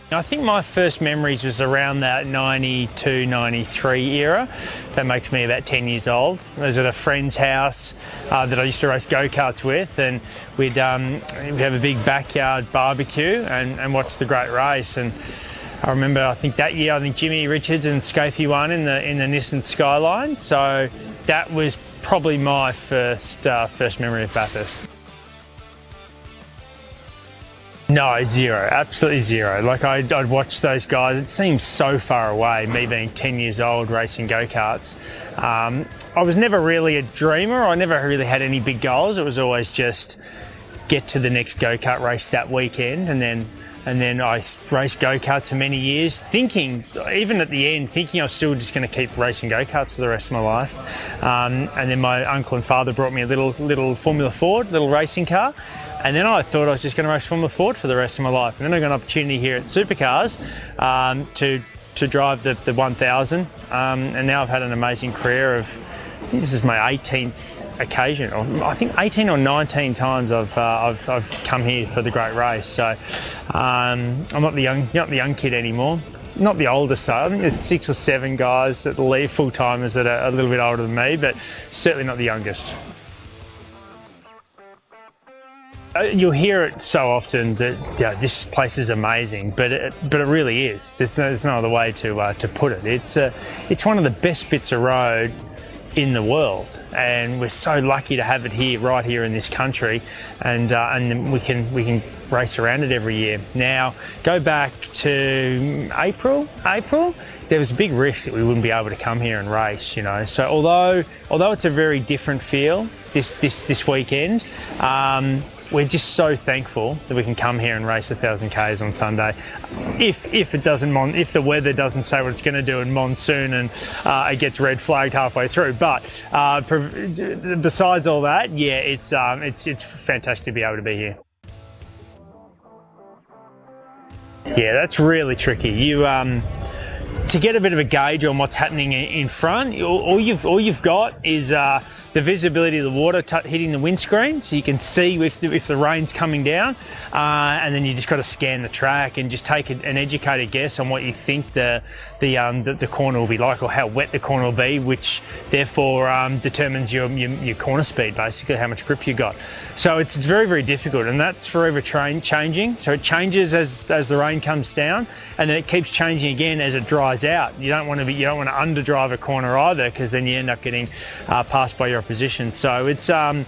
I think my first memories was around that 92, 93 era. That makes me about 10 years old. I was at a friend's house that I used to race go-karts with, and we'd have a big backyard barbecue and watch the great race. And I remember, I think that year, Jimmy Richards and Scapey won in the Nissan Skyline. So that was probably my first memory of Bathurst. No, zero, absolutely zero. Like I'd watch those guys, it seems so far away, me being 10 years old racing go-karts. I was never really a dreamer, I never really had any big goals. It was always just get to the next go-kart race that weekend, and then I raced go-karts for many years, thinking, even at the end, thinking I was still just going to keep racing go-karts for the rest of my life. And then my uncle and father brought me a little Formula Ford, little racing car. And then I thought I was just going to race Formula Ford for the rest of my life. And then I got an opportunity here at Supercars to drive the 1000. And now I've had an amazing career of, I think this is my 18th occasion, or I think 18 or 19 times I've come here for the great race. So I'm not the young kid anymore. Not the oldest, so I think there's 6 or 7 guys that leave full-timers that are a little bit older than me, but certainly not the youngest. You'll hear it so often that this place is amazing, but it really is. There's no other way to put it. It's one of the best bits of road in the world, and we're so lucky to have it here, right here in this country, and we can race around it every year. Now, go back to April. There was a big risk that we wouldn't be able to come here and race, you know. So although it's a very different feel this weekend. We're just so thankful that we can come here and race 1,000 Ks on Sunday. If the weather doesn't say what it's going to do in monsoon and it gets red flagged halfway through. But besides all that, yeah, it's fantastic to be able to be here. Yeah, that's really tricky. You to get a bit of a gauge on what's happening in front, all you've got is the visibility of the water hitting the windscreen, so you can see if the rain's coming down, and then you just got to scan the track and just take an educated guess on what you think the corner will be like, or how wet the corner will be, which therefore determines your corner speed, basically how much grip you got. So it's very, very difficult, and that's forever changing. So it changes as the rain comes down, and then it keeps changing again as it dries out. You don't want to underdrive a corner either, because then you end up getting passed by your opposition. So it's a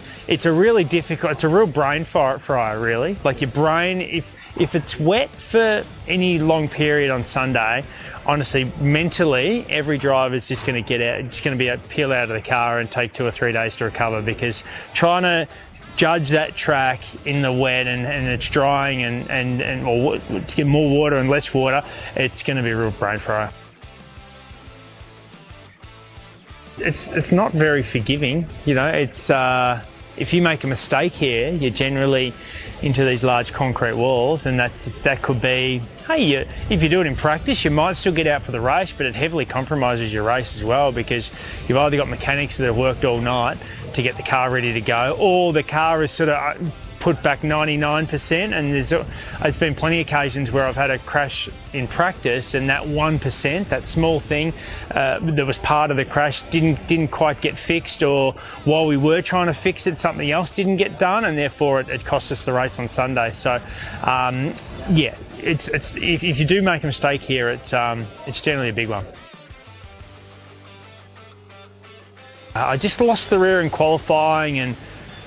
really difficult, it's a real brain fryer really. Like your brain, if it's wet for any long period on Sunday, honestly, mentally, every driver is just going to get out, just going to be peel out of the car and take 2 or 3 days to recover, because trying to judge that track in the wet and it's drying or to get more water and less water, it's going to be a real brain fryer. It's not very forgiving, you know. It's if you make a mistake here, you're generally into these large concrete walls, and that could be, hey, if you do it in practice, you might still get out for the race, but it heavily compromises your race as well, because you've either got mechanics that have worked all night to get the car ready to go, or the car is sort of put back 99%, and there's been plenty of occasions where I've had a crash in practice, and that 1%, that small thing that was part of the crash didn't quite get fixed, or while we were trying to fix it, something else didn't get done, and therefore it cost us the race on Sunday. So yeah, if you do make a mistake here, it's generally a big one. I just lost the rear in qualifying and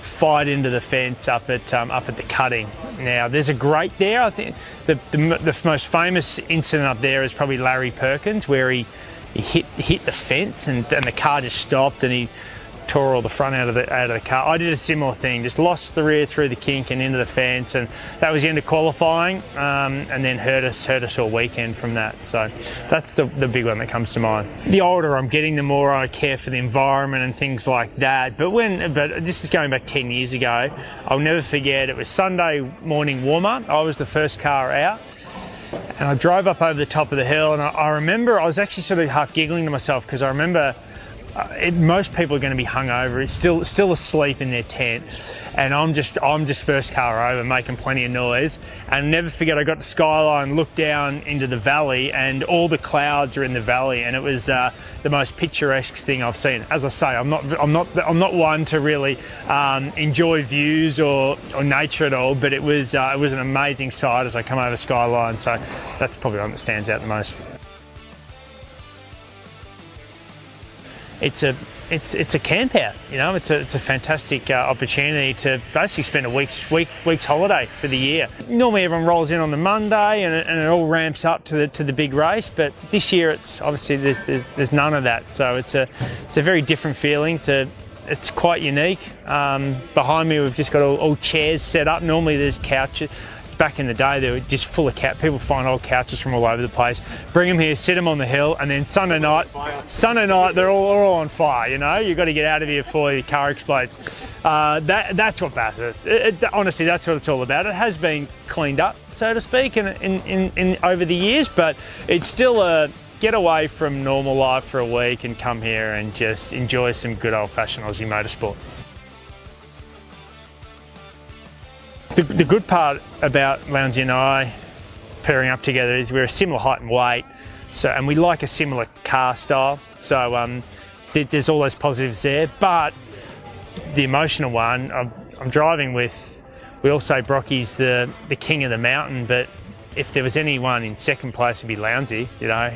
fired into the fence up at the cutting. Now there's a grate there. I think the most famous incident up there is probably Larry Perkins, where he hit the fence and the car just stopped and he tore all the front out of the car. I did a similar thing, just lost the rear through the kink and into the fence, and that was the end of qualifying, and then hurt us all weekend from that. So that's the big one that comes to mind. The older I'm getting, the more I care for the environment and things like that. But this is going back 10 years ago. I'll never forget, it was Sunday morning warm-up. I was the first car out, and I drove up over the top of the hill, and I remember I was actually sort of half giggling to myself, because I remember most people are going to be hungover. It's still asleep in their tent, and I'm just first car over, making plenty of noise. And never forget, I got to Skyline, looked down into the valley, and all the clouds are in the valley, and it was the most picturesque thing I've seen. As I say, I'm not one to really enjoy views or nature at all, but it was an amazing sight as I come over Skyline. So that's probably one that stands out the most. It's a camp out, you know. It's a fantastic opportunity to basically spend a week's holiday for the year. Normally everyone rolls in on the Monday and it all ramps up to the big race, but this year it's obviously there's none of that. So it's a very different feeling. It's quite unique. Behind me we've just got all chairs set up. Normally there's couches. Back in the day, they were just full of people find old couches from all over the place, bring them here, sit them on the hill, and then Sunday night, they're all on fire. You know, you've got to get out of here before your car explodes. That's what Bathurst. Honestly, that's what it's all about. It has been cleaned up, so to speak, in over the years, but it's still a get away from normal life for a week and come here and just enjoy some good old-fashioned Aussie motorsport. The good part about Lowndesy and I pairing up together is we're a similar height and weight, and we like a similar car style. So there's all those positives there. But the emotional one, I'm driving with. We all say Brocky's the king of the mountain, but if there was anyone in second place, it'd be Lowndesy. You know,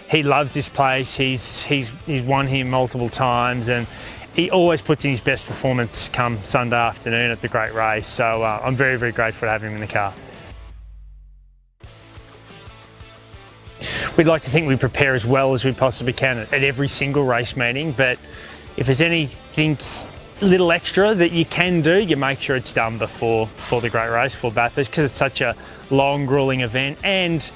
he loves this place. He's won here multiple times, and he always puts in his best performance come Sunday afternoon at the Great Race. So I'm very, very grateful to have him in the car. We'd like to think we prepare as well as we possibly can at every single race meeting, but if there's anything little extra that you can do, you make sure it's done before the Great Race, for Bathurst, because it's such a long, grueling event, and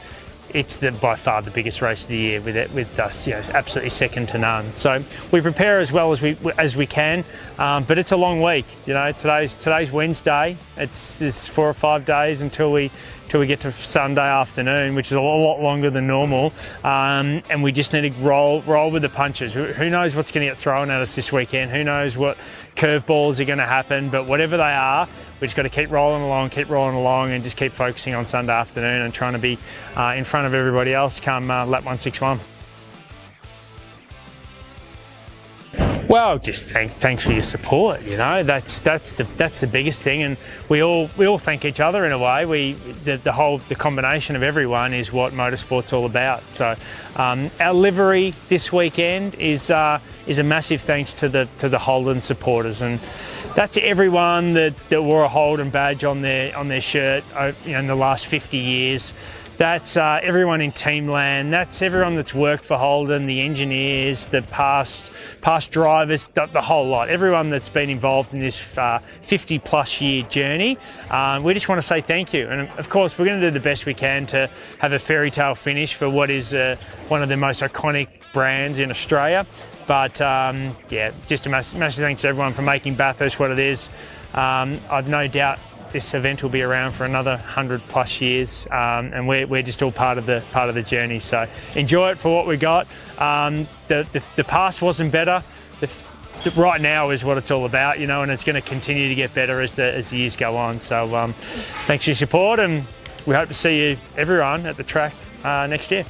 it's by far the biggest race of the year with us, you know, absolutely second to none. So we prepare as well as we can, but it's a long week. You know, today's Wednesday. It's 4 or 5 days until we get to Sunday afternoon, which is a lot longer than normal, and we just need to roll with the punches. Who knows what's going to get thrown at us this weekend? Who knows what curveballs are going to happen? But whatever they are, we just got to keep rolling along, and just keep focusing on Sunday afternoon and trying to be in front of everybody else come lap 161. Well, just thanks for your support. You know, that's the biggest thing, and we all thank each other in a way. The combination of everyone is what motorsport's all about. So our livery this weekend is a massive thanks to the Holden supporters, and that's everyone that wore a Holden badge on their shirt, you know, in the last 50 years. That's everyone in Teamland. That's everyone that's worked for Holden, the engineers, the past drivers, the whole lot. Everyone that's been involved in this 50-plus year journey. We just want to say thank you. And of course, we're going to do the best we can to have a fairy tale finish for what is one of the most iconic brands in Australia. But yeah, just a massive thanks to everyone for making Bathurst what it is. I've no doubt this event will be around for another 100+ years, and we're just all part of the journey. So enjoy it for what we got. The past wasn't better. Right now is what it's all about, you know, and it's going to continue to get better as the years go on. So thanks for your support, and we hope to see you everyone at the track next year.